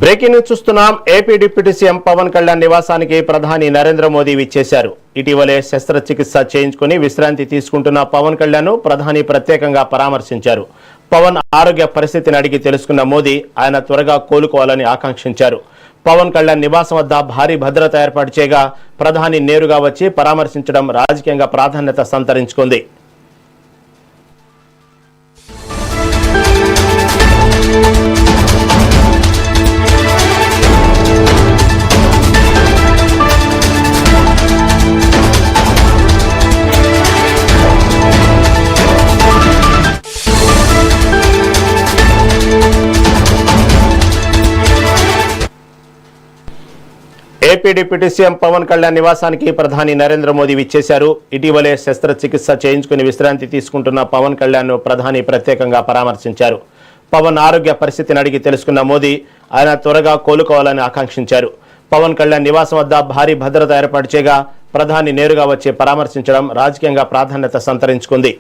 Breaking news చూస్తున్నాం. AP deputy CM Pawan Kalyan నివాసానికి ప్రధాని నరేంద్ర మోదీ విచ్చేశారు. ఇటీవలే శస్త్రచికిత్స చేయించుకుని విశ్రాంతి తీసుకుంటున్న పవన్ కళ్యాణ్ ప్రధాని ప్రత్యేకంగా పరామర్శించారు. పవన్ ఆరోగ్య పరిస్థితిని అడిగి తెలుసుకున్న మోదీ ఆయన త్వరగా కోలుకోవాలని ఆకాంక్షించారు. పవన్ కళ్యాణ్ నివాసం వద్ద భారీ భద్రత ఏర్పాటు చేయగా ప్రధాని నేరుగా వచ్చి పరామర్శించడం రాజకీయంగా ప్రాధాన్యత సంతరించుకుంది. AP deputy CM Pawan Kalyan నివాసానికి ప్రధాని నరేంద్ర మోదీ విచ్చేశారు. ఇటీవలే శస్త్రచికిత్స చేయించుకుని విశ్రాంతి తీసుకుంటున్న పవన్ కళ్యాణ్ ప్రధాని ప్రత్యేకంగా పరామర్శించారు. పవన్ ఆరోగ్య పరిస్థితిని అడిగి తెలుసుకున్న మోదీ ఆయన త్వరగా కోలుకోవాలని ఆకాంక్షించారు. పవన్ కళ్యాణ్ నివాసం వద్ద భారీ భద్రత ఏర్పాటు చేయగా ప్రధాని నేరుగా వచ్చి పరామర్శించడం రాజకీయంగా ప్రాధాన్యత సంతరించుకుంది.